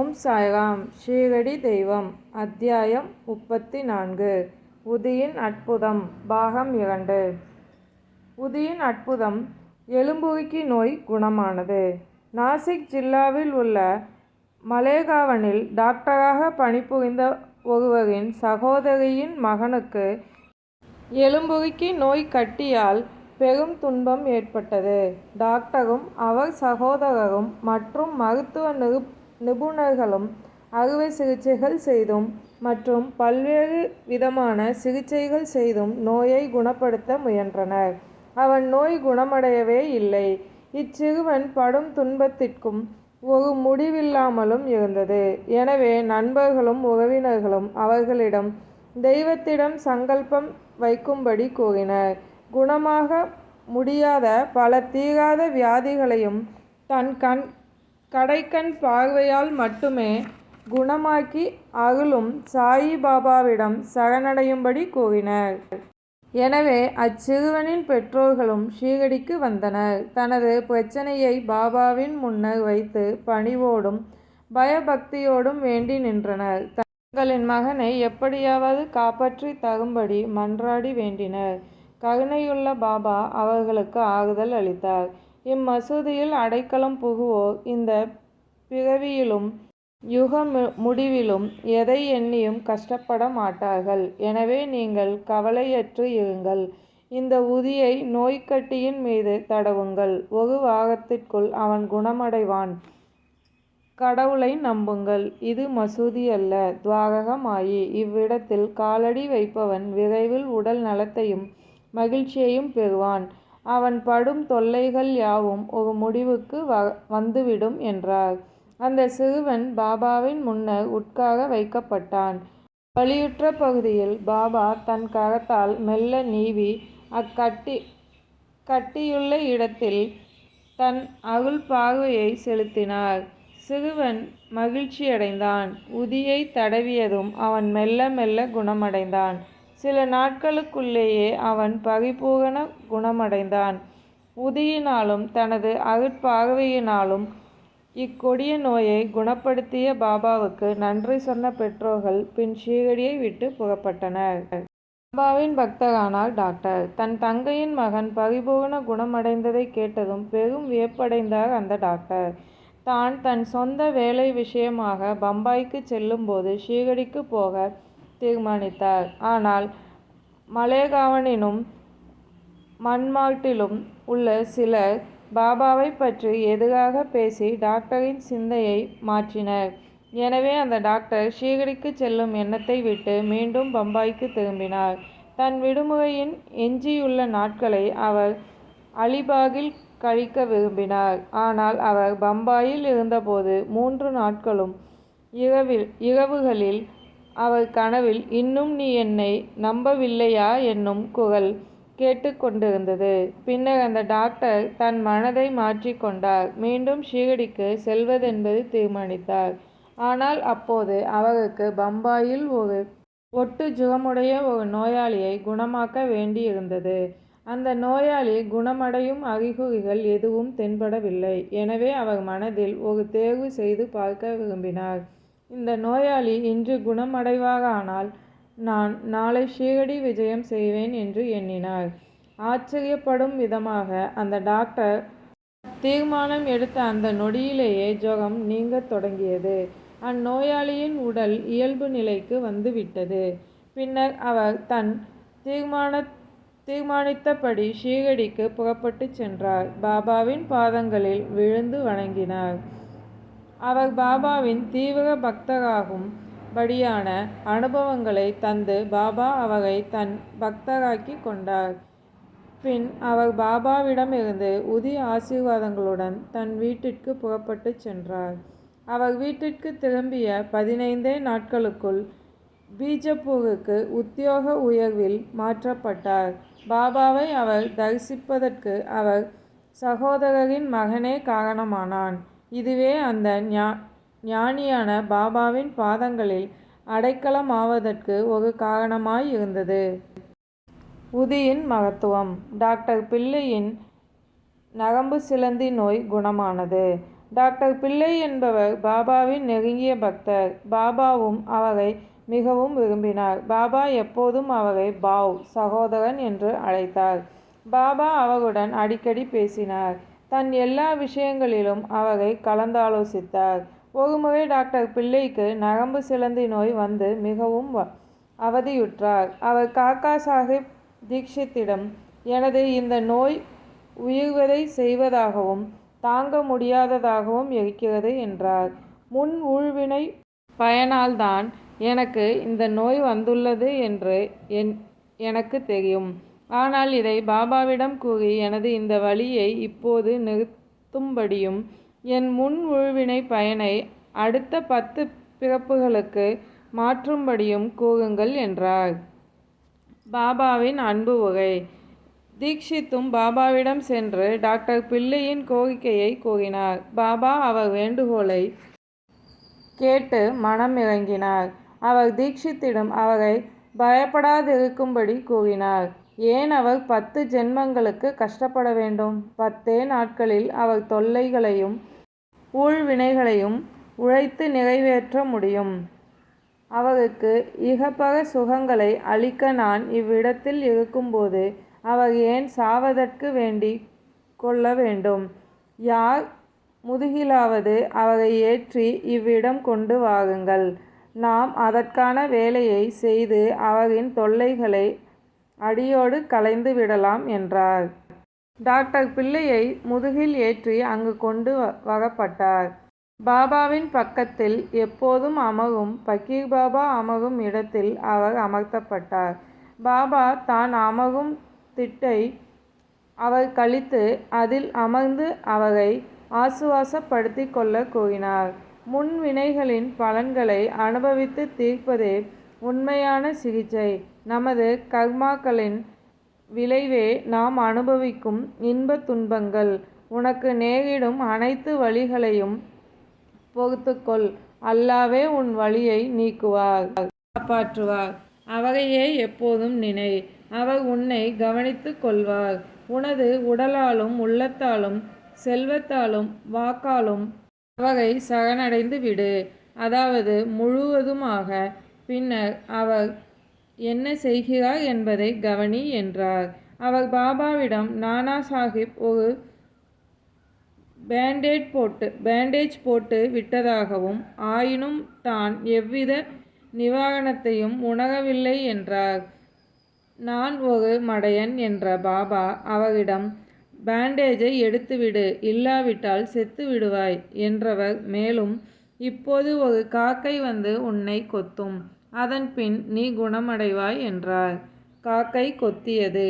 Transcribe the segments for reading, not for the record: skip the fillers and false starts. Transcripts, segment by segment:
ஓம் சாய்ராம். ஸ்ரீரடி தெய்வம். அத்தியாயம் 34. உதியின் அற்புதம். பாகம் 2. உதியின் அற்புதம். எலும்புருக்கி நோய் குணமானது. நாசிக் ஜில்லாவில் உள்ள மலேகாவனில் டாக்டராக பணிபுரிந்த ஒருவரின் சகோதரியின் மகனுக்கு எலும்புருக்கி நோய் கட்டியால் பெரும் துன்பம் ஏற்பட்டது. டாக்டரும் அவர் சகோதரரும் மற்றும் மருத்துவ நிபுணர்களும் அறுவை சிகிச்சைகள் செய்தும் மற்றும் பல்வேறு விதமான சிகிச்சைகள் செய்தும் நோயை குணப்படுத்த முயன்றனர். அவன் நோய் குணமடையவே இல்லை. இச்சிறுவன் படும் துன்பத்திற்கும் ஒரு முடிவில்லாமலும் இருந்தது. எனவே நண்பர்களும் உறவினர்களும் அவர்களிடம் தெய்வத்திடம் சங்கல்பம் வைக்கும்படி கூறினர். குணமாக முடியாத பல தீராத வியாதிகளையும் தன் கடைக்கண் பார்வையால் மட்டுமே குணமாக்கி அருளும் சாயி பாபாவிடம் சரணடையும்படி கூறினர். எனவே அச்சிறுவனின் பெற்றோர்களும் ஷீரடிக்கு வந்தனர். தனது பிரச்சனையை பாபாவின் முன்னர் வைத்து பணிவோடும் பயபக்தியோடும் வேண்டி நின்றனர். தங்களின் மகனை எப்படியாவது காப்பாற்றி தரும்படி மன்றாடி வேண்டினர். கருணையுள்ள பாபா அவர்களுக்கு ஆறுதல் அளித்தார். இம்மசூதியில் அடைக்கலம் புகுவோர் இந்த பிறவியிலும் யுக முடிவிலும் எதை எண்ணியும் கஷ்டப்பட மாட்டார்கள். எனவே நீங்கள் கவலையற்று இருங்கள். இந்த உதியை நோய்க்கட்டியின் மீது தடவுங்கள். ஒரு வாரத்திற்குள் அவன் குணமடைவான். கடவுளை நம்புங்கள். இது மசூதி அல்ல, துவாரகமாயி. இவ்விடத்தில் காலடி வைப்பவன் விரைவில் உடல் நலத்தையும் மகிழ்ச்சியையும் பெறுவான். அவன் படும் தொல்லைகள் யாவும் ஒரு முடிவுக்கு வந்துவிடும் என்றார். அந்த சிறுவன் பாபாவின் முன்னர் உட்கார வைக்கப்பட்டான். வலியுற்ற பகுதியில் பாபா தன் கரத்தால் மெல்ல நீவி கட்டியுள்ள இடத்தில் தன் அருள் பார்வையை செலுத்தினார். சிறுவன் மகிழ்ச்சியடைந்தான். உதியை தடவியதும் அவன் மெல்ல மெல்ல குணமடைந்தான். சில நாட்களுக்குள்ளேயே அவன் பரிபூரண குணமடைந்தான். உதியினாலும் தனது அருட்பார்வையினாலும் இக்கொடிய நோயை குணப்படுத்திய பாபாவுக்கு நன்றி சொன்ன பெற்றோர்கள் பின் ஷீரடியை விட்டு புறப்பட்டனர். பாபாவின் பக்தரானார் டாக்டர். தன் தங்கையின் மகன் பரிபூரண குணமடைந்ததை கேட்டதும் பெரும் வியப்படைந்தார் அந்த டாக்டர். தன் சொந்த வேலை விஷயமாக பம்பாய்க்கு செல்லும்போது ஷீரடிக்கு போக தீர்மானித்தார். ஆனால் மலேகாவனிலும் மன்மார்ட்டிலும் உள்ள சிலர் பாபாவை பற்றி எதிராக பேசி டாக்டரின் சிந்தையை மாற்றினர். எனவே அந்த டாக்டர் ஷீரடிக்கு செல்லும் எண்ணத்தை விட்டு மீண்டும் பம்பாய்க்கு திரும்பினார். தன் விடுமுறையின் எஞ்சியுள்ள நாட்களை அவர் அலிபாகில் கழிக்க விரும்பினார். ஆனால் அவர் பம்பாயில் இருந்தபோது 3 நாட்களும் இரவுகளில் அவர் கனவில் இன்னும் நீ என்னை நம்பவில்லையா என்னும் குரல் கேட்டுக்கொண்டிருந்தது. பின்னர் அந்த டாக்டர் தன் மனதை மாற்றிக்கொண்டார். மீண்டும் ஷீரடிக்கு செல்வதென்பது தீர்மானித்தார். ஆனால் அப்போது அவருக்கு பம்பாயில் ஒரு ஒட்டு ஜுரமுடைய ஒரு நோயாளியை குணமாக்க வேண்டியிருந்தது. அந்த நோயாளி குணமடையும் அறிகுறிகள் எதுவும் தென்படவில்லை. எனவே அவர் மனதில் ஒரு தேர்வு செய்து பார்க்க விரும்பினார். இந்த நோயாளி இன்று குணமடைவாரானால் நான் நாளை ஷீரடி விஜயம் செய்வேன் என்று எண்ணினார். ஆச்சரியப்படும் விதமாக அந்த டாக்டர் தீர்மானம் எடுத்த அந்த நொடியிலேயே ஜுரம் நீங்கத் தொடங்கியது. அந்நோயாளியின் உடல் இயல்பு நிலைக்கு வந்துவிட்டது. பின்னர் அவர் தன் தீர்மானித்தபடி ஷீரடிக்கு புறப்பட்டு சென்றார். பாபாவின் பாதங்களில் விழுந்து வணங்கினார். அவர் பாபாவின் தீவிர பக்தராகும் படியான அனுபவங்களை தந்து பாபா அவரை தன் பக்தராக்கி கொண்டார். பின் அவர் பாபாவிடமிருந்து உதி ஆசீர்வாதங்களுடன் தன் வீட்டிற்கு புறப்பட்டு சென்றார். அவர் வீட்டிற்கு திரும்பிய 15 நாட்களுக்குள் பீஜப்பூருக்கு உத்தியோக உயர்வில் மாற்றப்பட்டார். பாபாவை அவர் தரிசிப்பதற்கு அவர் சகோதரரின் மகனே காரணமானான். இதுவே அந்த ஞானியான பாபாவின் பாதங்களில் அடைக்கலமாவதற்கு ஒரு காரணமாய் இருந்தது. உதியின் மகத்துவம். டாக்டர் பிள்ளையின் நரம்பு சிலந்தி நோய் குணமானது. டாக்டர் பிள்ளை என்பவர் பாபாவின் நெருங்கிய பக்தர். பாபாவும் அவரை மிகவும் விரும்பினார். பாபா எப்போதும் அவரை பாவ், சகோதரன் என்று அழைத்தார். பாபா அவருடன் அடிக்கடி பேசினார். தன் எல்லா விஷயங்களிலும் அவரை கலந்தாலோசித்தார். ஒருமுறை டாக்டர் பிள்ளைக்கு நரம்பு சிலந்தி நோய் வந்து மிகவும் அவதியுற்றார். அவர் காக்கா சாஹிப் தீக்ஷித்திடம், எனது இந்த நோய் உயிர்வதை செய்வதாகவும் தாங்க முடியாததாகவும் இருக்கிறது என்றார். முன் ஊழ்வினை பயனால்தான் எனக்கு இந்த நோய் வந்துள்ளது என்று எனக்கு தெரியும். ஆனால் இதை பாபாவிடம் கூறி எனது இந்த வலியை இப்போது நிறுத்தும்படியும் என் முன் ஊழ்வினை பயனை அடுத்த 10 பிறப்புகளுக்கு மாற்றும்படியும் கூறுங்கள் என்றார். பாபாவின் அன்பு உரை. தீக்ஷித்தும் பாபாவிடம் சென்று டாக்டர் பிள்ளையின் கோரிக்கையை கூறினார். பாபா அவர் வேண்டுகோளை கேட்டு மனம் இறங்கினார். அவர் தீக்ஷித்திடம் அவரை பயப்படாதிருக்கும்படி கூறினார். ஏன் அவர் 10 ஜென்மங்களுக்கு கஷ்டப்பட வேண்டும்? 10 நாட்களில் அவர் தொல்லைகளையும் ஊழ்வினைகளையும் உழைத்து நிறைவேற்ற முடியும். அவருக்கு இகபர சுகங்களை அளிக்க நான் இவ்விடத்தில் இருக்கும்போது அவர் ஏன் சாவதற்கு வேண்டிக் கொள்ள வேண்டும்? யார் முதுகிலாவது அவரை ஏற்றி இவ்விடம் கொண்டு வாருங்கள். நாம் அதற்கான வேலையை செய்து அவரின் தொல்லைகளை அடியோடு களைந்து விடலாம் என்றார். டாக்டர் பிள்ளையை முதுகில் ஏற்றி அங்கு கொண்டு வரப்பட்டார். பாபாவின் பக்கத்தில் எப்போதும் அமரும் பக்கீர் பாபா அமரும் இடத்தில் அவர் அமர்த்தப்பட்டார். பாபா தான் அமரும் திட்டை அவர் கழித்து அதில் அமர்ந்து அவரை ஆசுவாசப்படுத்தி கொள்ள கூறினார். முன் வினைகளின் பலன்களை அனுபவித்து தீர்ப்பதே உண்மையான சிகிச்சை. நமது கர்மாக்களின் விளைவே நாம் அனுபவிக்கும் இன்ப துன்பங்கள். உனக்கு நேரிடும் அனைத்து வழிகளையும் பொறுத்துக்கொள். அல்லாவே உன் வலியை நீக்குவார், காப்பாற்றுவார். அவரையே எப்போதும் நினை. அவர் உன்னை கவனித்து கொள்வார். உனது உடலாலும் உள்ளத்தாலும் செல்வத்தாலும் வாக்காலும் அவரை சரணடைந்து விடு, அதாவது முழுவதுமாக. பின்னர் அவர் என்ன செய்கிறார் என்பதை கவனி என்றார். அவர் பாபாவிடம் நானா சாஹிப் ஒரு பேண்டேஜ் போட்டு விட்டதாகவும் ஆயினும் தான் எவ்வித நிவாரணத்தையும் உணரவில்லை என்றார். நான் ஒரு மடையன் என்ற பாபா அவரிடம் பேண்டேஜை எடுத்துவிடு, இல்லாவிட்டால் செத்து விடுவாய் என்றவர். மேலும் இப்போது ஒரு காக்கை வந்து உன்னை கொத்தும், அதன் பின் நீ குணமடைவாய் என்றார். காக்கை கொத்தியது.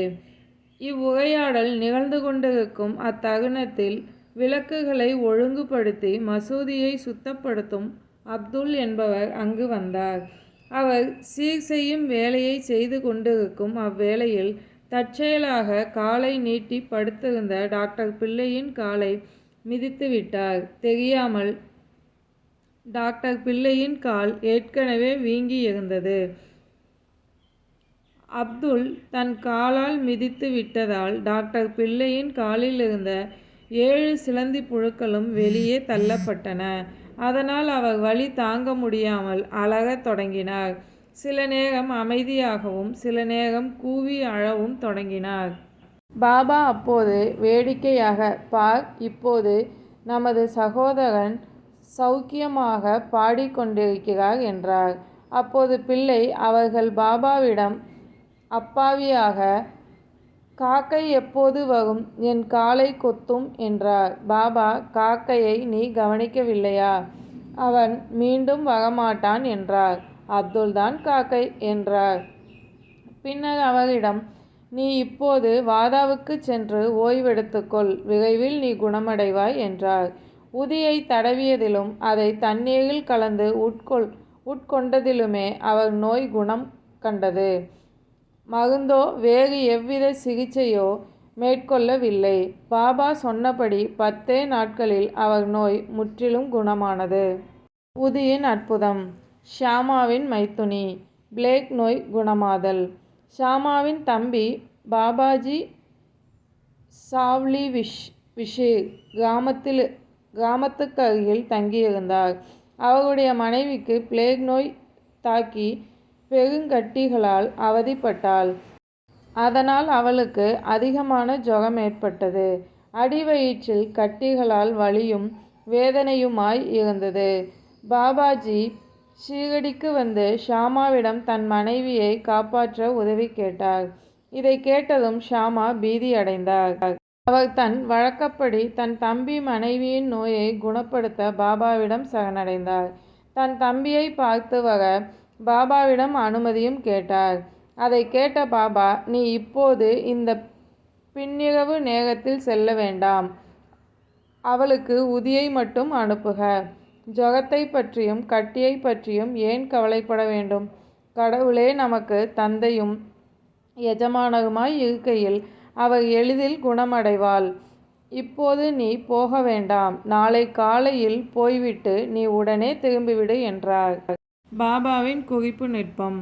இவ்வுரையாடல் நிகழ்ந்து கொண்டிருக்கும் அத்தருணத்தில் விளக்குகளை ஒழுங்குபடுத்தி மசூதியை சுத்தப்படுத்தும் அப்துல் என்பவர் அங்கு வந்தார். அவர் சீர் செய்யும் வேலையை செய்து கொண்டிருக்கும் அவ்வேளையில் தற்செயலாக காலை நீட்டி படுத்திருந்த டாக்டர் பிள்ளையின் காலை மிதித்து விட்டார். தெரியாமல் டாக்டர் பிள்ளையின் கால் ஏற்கனவே வீங்கி இருந்தது. அப்துல் தன் காலால் மிதித்து விட்டதால் டாக்டர் பிள்ளையின் காலிலிருந்த 7 சிலந்தி புழுக்களும் வெளியே தள்ளப்பட்டன. அதனால் அவர் வலி தாங்க முடியாமல் அலறத் தொடங்கினார். சில நேரம் அமைதியாகவும் சில நேரம் கூவி அழவும் தொடங்கினார். பாபா அப்போது வேடிக்கையாக, பார், இப்போது நமது சகோதரன் சௌக்கியமாக பாடிக்கொண்டிருக்கிறார் என்றார். அப்போது பிள்ளை அவர்கள் பாபாவிடம் அப்பாவியாக, காக்கை எப்போது வரும், என் காலை கொத்தும் என்றார். பாபா, காக்கையை நீ கவனிக்கவில்லையா? அவன் மீண்டும் வரமாட்டான் என்றார். அப்துல் தான் காக்கை என்றார். பின்னர் அவரிடம், நீ இப்போது வாதாவுக்கு சென்று ஓய்வெடுத்துக்கொள், விரைவில் நீ குணமடைவாய் என்றார். உதியை தடவியதிலும் அதை தண்ணீரில் கலந்து உட்கொண்டதிலுமே அவர் நோய் குணம் கண்டது. மருந்தோ வேறு எவ்வித சிகிச்சையோ மேற்கொள்ளவில்லை. பாபா சொன்னபடி 10 நாட்களில் அவர் நோய் முற்றிலும் குணமானது. உதியின் அற்புதம். ஷியாமாவின் மைத்துனி. பிளேக் நோய் குணமாதல். ஷியாமாவின் தம்பி பாபாஜி சாவ்லி விஷீர் கிராமத்துக்கு அருகில் தங்கியிருந்தார். அவருடைய மனைவிக்கு பிளேக் நோய் தாக்கி பெருங்கட்டிகளால் அவதிப்பட்டாள். அதனால் அவளுக்கு அதிகமான ஜுரம் ஏற்பட்டது. அடிவயிற்றில் கட்டிகளால் வலியும் வேதனையுமாய் இருந்தது. பாபாஜி ஷீரடிக்கு வந்து ஷாமாவிடம் தன் மனைவியை காப்பாற்ற உதவி கேட்டார். இதை கேட்டதும் ஷாமா பீதி அடைந்தார். அவர் தன் வழக்கப்படி தன் தம்பி மனைவியின் நோயை குணப்படுத்த பாபாவிடம் சரணடைந்தார். தன் தம்பியை பார்த்து வர பாபாவிடம் அனுமதியும் கேட்டார். அதை கேட்ட பாபா, நீ இப்போது இந்த பின்னிரவு நேரத்தில் செல்ல வேண்டாம். அவளுக்கு உதியை மட்டும் அனுப்புக. ஜுரத்தை பற்றியும் கட்டியை பற்றியும் ஏன் கவலைப்பட வேண்டும்? கடவுளே நமக்கு தந்தையும் எஜமானருமாய் இருக்கையில் அவர் எளிதில் குணமடைவாள். இப்போது நீ போக வேண்டாம். நாளை காலையில் போய்விட்டு நீ உடனே திரும்பிவிடு என்றார். பாபாவின் குறிப்பு நுட்பம்.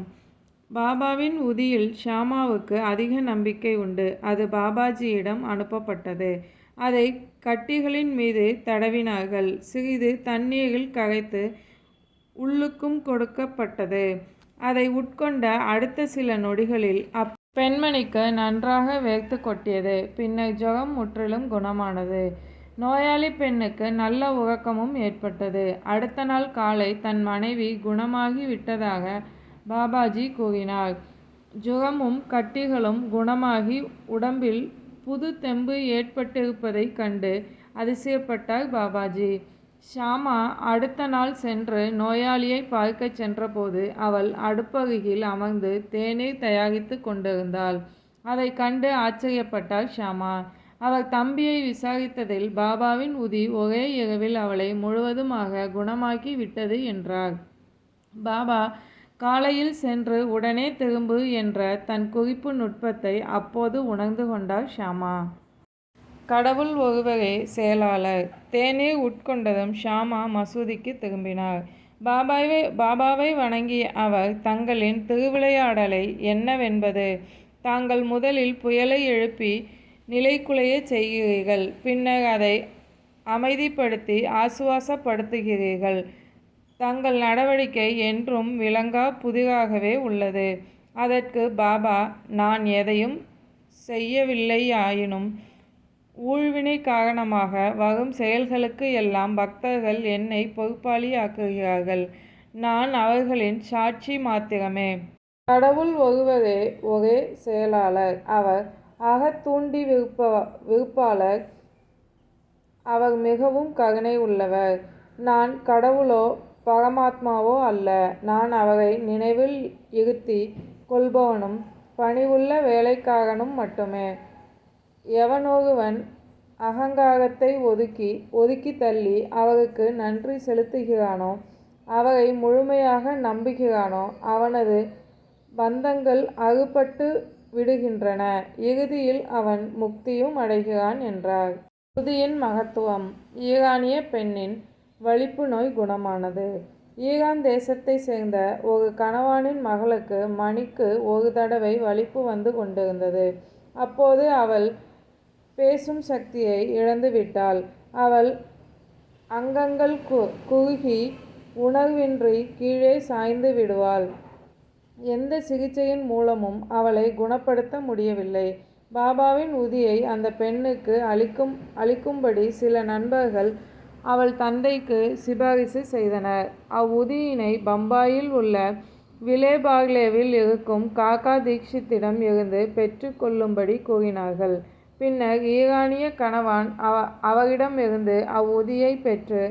பாபாவின் உதியில் ஷாமாவுக்கு அதிக நம்பிக்கை உண்டு. அது பாபாஜியிடம் அனுப்பப்பட்டது. அதை கட்டிகளின் மீது தடவினார்கள். சிறிது தண்ணீரில் கரைத்து உள்ளுக்கும் கொடுக்கப்பட்டது. அதை உட்கொண்ட அடுத்த சில நொடிகளில் அப்பெண்மணிக்கு நன்றாக வேர்த்து கொட்டியது. பின்னர் ஜுரம் முற்றிலும் குணமானது. நோயாளி பெண்ணுக்கு நல்ல உறக்கமும் ஏற்பட்டது. அடுத்த நாள் காலை தன் மனைவி குணமாகி விட்டதாக பாபாஜி கூறினார். ஜுரமும் கட்டிகளும் குணமாகி உடம்பில் புது தெம்பு ஏற்பட்டிருப்பதைக் கண்டு அதிசயப்பட்டார் பாபாஜி. ஷாமா அடுத்த நாள் சென்று நோயாளியை பார்க்க சென்றபோது அவள் அடுப்பருகில் அமர்ந்து தேநீர் தயாரித்து கொண்டிருந்தாள். அதை கண்டு ஆச்சரியப்பட்டார் ஷாமா. அவர் தம்பியை விசாரித்ததில் பாபாவின் உதி ஒரே இரவில் அவளை முழுவதுமாக குணமாக்கி விட்டது என்றார். பாபா காலையில் சென்று உடனே திரும்பு என்ற தன் குறிப்பு நுட்பத்தை அப்போது உணர்ந்து கொண்டார் ஷாமா. கடவுள் ஒருவரே செயலாளர். தேநீர் உட்கொண்டதும் ஷாமா மசூதிக்கு திரும்பினார். பாபாவை வணங்கிய அவர், தங்களின் திருவிளையாடலை என்னவென்பது? தாங்கள் முதலில் புயலை எழுப்பி நிலைகுலைய செய்கிறீர்கள். பின்னர் அதை அமைதிப்படுத்தி ஆசுவாசப்படுத்துகிறீர்கள். தங்கள் நடவடிக்கை என்றும் விளங்கா புதிராகவே உள்ளது. அதற்கு பாபா, நான் எதையும் செய்யவில்லையாயினும் ஊழ்வினை காரணமாக வரும் செயல்களுக்கு எல்லாம் பக்தர்கள் என்னை பொறுப்பாளியாக்குகிறார்கள். நான் அவர்களின் சாட்சி மாத்திரமே. கடவுள் ஒருவரே ஒரே செயலாளர். அவர் அகத்தூண்டி விருப்பாளர். அவர் மிகவும் கருணை உள்ளவர். நான் கடவுளோ பரமாத்மாவோ அல்ல. நான் அவரை நினைவில் இருத்தி கொள்பவனும் பணிவுள்ள வேலைக்காரனும் மட்டுமே. எவனொருவன் அகங்காரத்தை ஒதுக்கி தள்ளி அவருக்கு நன்றி செலுத்துகிறானோ, அவரை முழுமையாக நம்புகிறானோ, அவனது பந்தங்கள் அறுபட்டு விடுகின்றன. இறுதியில் அவன் முக்தியும் அடைகிறான் என்றார். உதியின் மகத்துவம். ஈரானிய பெண்ணின் வலிப்பு நோய் குணமானது. ஈரான் தேசத்தை சேர்ந்த ஒரு கணவனின் மகளுக்கு மணிக்கு ஒரு தடவை வலிப்பு வந்து கொண்டிருந்தது. அப்போது அவள் பேசும் சக்தியை இழந்துவிட்டாள். அவள் அங்கங்கள் குறுகி உணர்வின்றி கீழே சாய்ந்து விடுவாள். எந்த சிகிச்சையின் மூலமும் அவளை குணப்படுத்த முடியவில்லை. பாபாவின் உதியை அந்த பெண்ணுக்கு அளிக்கும்படி சில நண்பர்கள் அவள் தந்தைக்கு சிபாரிசு செய்தனர். அவ்வுதியினை பம்பாயில் உள்ள விலேபார்லேவில் இருக்கும் காக்கா தீக்ஷித்திடம் இருந்து பெற்று கொள்ளும்படி கூறினார்கள். பின்னர் ஈரானிய கணவன் அவரிடமிருந்து அவ்வுதியை பெற்று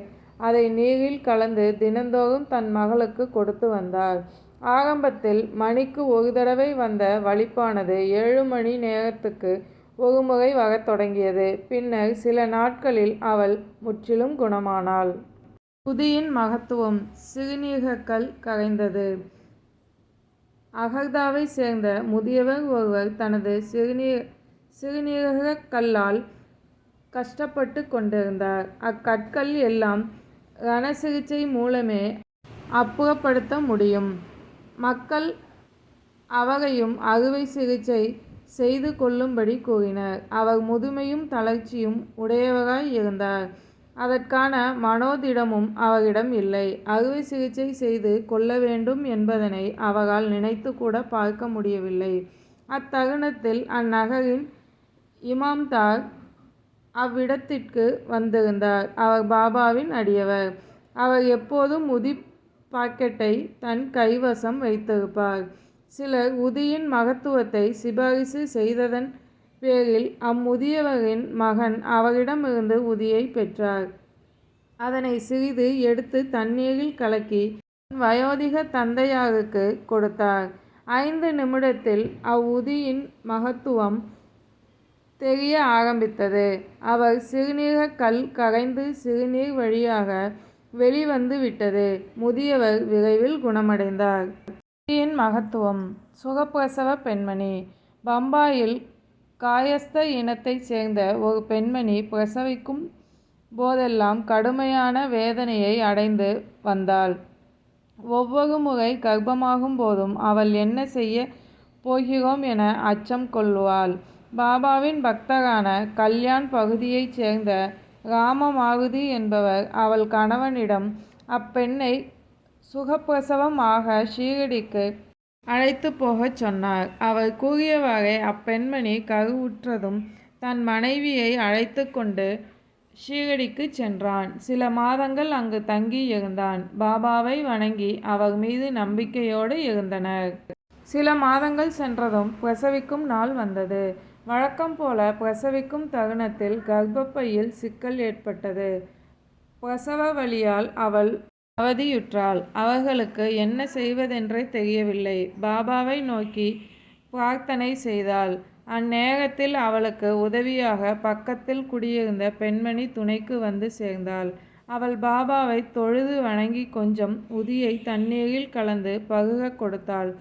அதை நீரில் கலந்து தினந்தோறும் தன் மகளுக்கு கொடுத்து வந்தார். ஆரம்பத்தில் மணிக்கு ஒரு தடவை வந்த வலிப்பானது 7 மணி நேரத்துக்கு ஒரு முறை வரத் தொடங்கியது. பின்னர் சில நாட்களில் அவள் முற்றிலும் குணமானாள். உதியின் மகத்துவம். சிறுநீரகக்கல் கரைந்தது. அகர்தாவை சேர்ந்த முதியவர் ஒருவர் தனது சிறுநீரகக் கல்லால் கஷ்டப்பட்டு கொண்டிருந்தார். அக்கற்கள் எல்லாம் ரண சிகிச்சை மூலமே அப்புறப்படுத்த முடியும். மக்கள் அவரையும் அறுவை சிகிச்சை செய்து கொள்ளும்படி கூறினர். அவர் முதுமையும் தளர்ச்சியும் உடையவராய் இருந்தார். அதற்கான மனோதிடமும் அவரிடம் இல்லை. அறுவை சிகிச்சை செய்து கொள்ள வேண்டும் என்பதனை அவரால் நினைத்து கூட பார்க்க முடியவில்லை. அத்தருணத்தில் அந்நகரின் இமாம்தார் அவ்விடத்திற்கு வந்திருந்தார். அவர் பாபாவின் அடியவர். அவர் எப்போதும் உதி பாக்கெட்டை தன் கைவசம் வைத்திருப்பார். சிலர் உதியின் மகத்துவத்தை சிபாரிசு செய்ததன் பேரில் அம்முதியவரின் மகன் அவரிடமிருந்து உதியை பெற்றார். அதனை சிறிது எடுத்து தண்ணீரில் கலக்கி வயோதிக தந்தையாருக்கு கொடுத்தார். 5 நிமிடத்தில் அவ்வுதியின் மகத்துவம் தெரிய ஆரம்பித்தது. அவர் சிறுநீரக கல் கரைந்து சிறுநீர் வழியாக வெளிவந்து விட்டது. முதியவர் விரைவில் குணமடைந்தார். உதியின் மகத்துவம். சுகப்பிரசவ பெண்மணி. பம்பாயில் காயஸ்த இனத்தைச் சேர்ந்த ஒரு பெண்மணி பிரசவிக்கும் போதெல்லாம் கடுமையான வேதனையை அடைந்து வந்தாள். ஒவ்வொரு முறை கர்ப்பமாகும் போதும் அவள் என்ன செய்ய போகிறோம் என அச்சம் கொள்வாள். பாபாவின் பக்தரான கல்யாண் பகுதியைச் சேர்ந்த ராமமாருதி என்பவர் அவள் கணவனிடம் அப்பெண்ணை சுகப்பிரசவம் ஆக ஷீரடிக்கு அழைத்து போகச் சொன்னார். அவர் கூறியவாறே அப்பெண்மணி கருவுற்றதும் தன் மனைவியை அழைத்து கொண்டு ஷீரடிக்கு சென்றான். சில மாதங்கள் அங்கு தங்கி இருந்தான். பாபாவை வணங்கி அவர் மீது நம்பிக்கையோடு இருந்தனர். சில மாதங்கள் சென்றதும் பிரசவிக்கும் நாள் வந்தது. வழக்கம் போல பிரசவிக்கும் தருணத்தில் கர்ப்பப்பையில் சிக்கல் ஏற்பட்டது. பிரசவ வலியால் அவள் அவதியுற்றாள். அவர்களுக்கு என்ன செய்வதென்றே தெரியவில்லை. பாபாவை நோக்கி பிரார்த்தனை செய்தாள். அந்நேரத்தில் அவளுக்கு உதவியாக பக்கத்தில் குடியிருந்த பெண்மணி துணைக்கு வந்து சேர்ந்தாள். அவள் பாபாவை தொழுது வணங்கி கொஞ்சம் உதியை தண்ணீரில் கலந்து பருகக் கொடுத்தாள்.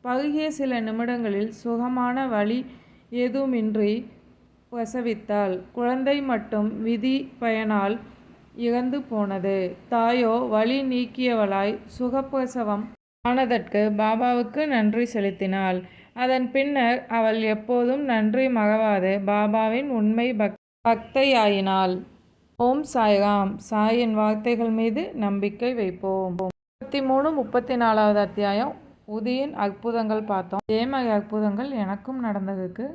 பருகிய சில நிமிடங்களில் சுகமான வலி ஏதுமின்றி பிரசவித்தாள். குழந்தை மட்டும் விதி பயனால் இறந்து போனது. தாயோ வலி நீக்கியவளாய் சுகப்பிரசவம் ஆனதற்கு பாபாவுக்கு நன்றி செலுத்தினாள். அதன் பின்னர் அவள் எப்போதும் நன்றி மறவாது பாபாவின் உண்மை பக்தையாயினாள். ஓம் சாய்ராம். சாயின் வார்த்தைகள் மீது நம்பிக்கை வைப்போம். 33, 34வது அத்தியாயம் உதியின் அற்புதங்கள் பார்த்தோம். இதே மாதிரி அற்புதங்கள் எனக்கும் நடந்திருக்கு.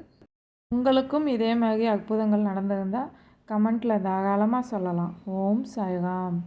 உங்களுக்கும் இதே மாதிரி அற்புதங்கள் நடந்திருந்தால் கமெண்ட்டில் தாராளமாக சொல்லலாம். ஓம் சாய்ராம்.